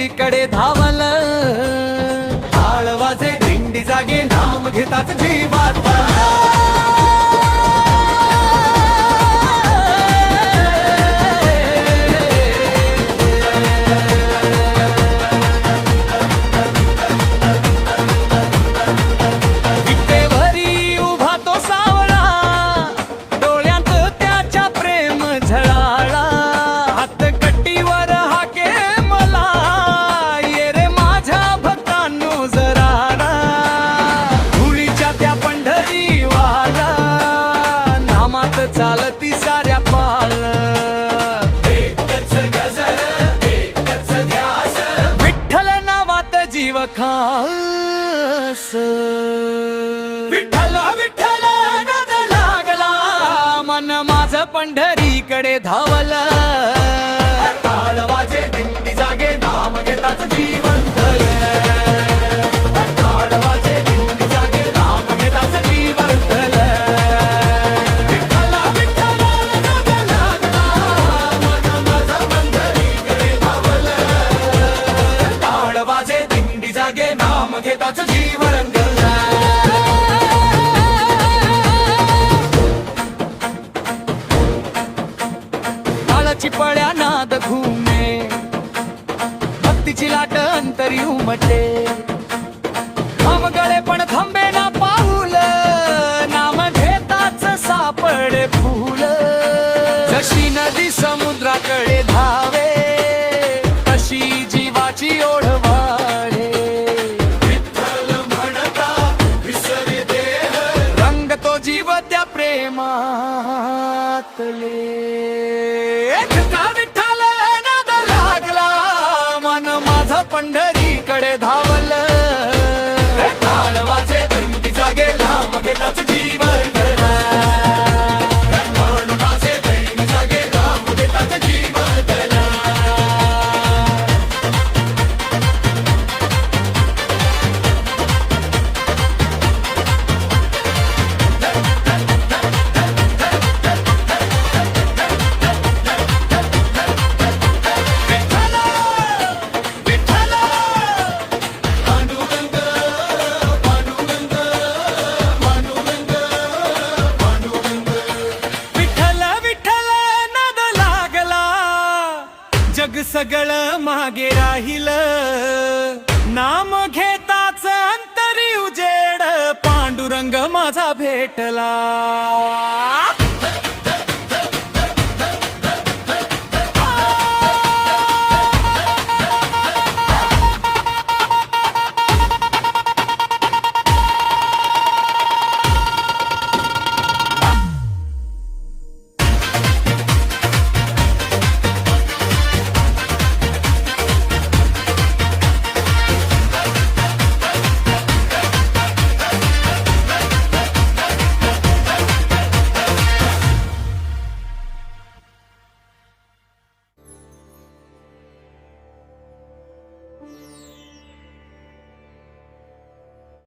पंढरीकडे धावल, टाळ वाजे दिंडी जागे नाम घेताच जीवात चालती साऱ्या पाल, एकच गजर एकच ध्यास, विठ्ठल नावात जीव खास. विठ्ठल विठ्ठल नाद लागला, मन माझं पंढरीकडे धावलं, टाळ वाजे दिंडी जागे नाम घेताच जीवन घेताच जीवन काळाची पळ्या नाद घुमे, भक्तीची लाट अंतरी उमटे, नाम गळे पण थांबे ना पाऊल, नाम घेताच सापडे फूल. जशी नदी समुद्राकडे धावे, तशी जीवाची ओढ वाढे, जीव त्या प्रेमातले. एकटा विठ्ठल नाद लागला, मन माझं पंढरीकडे धावलं, टाळ वाजे दिंडी जागे नाम घेताच जीवन जग सगळं मागे राहिलं, नाम घेताच अंतरी उजेड, पांडुरंग माझा भेटला.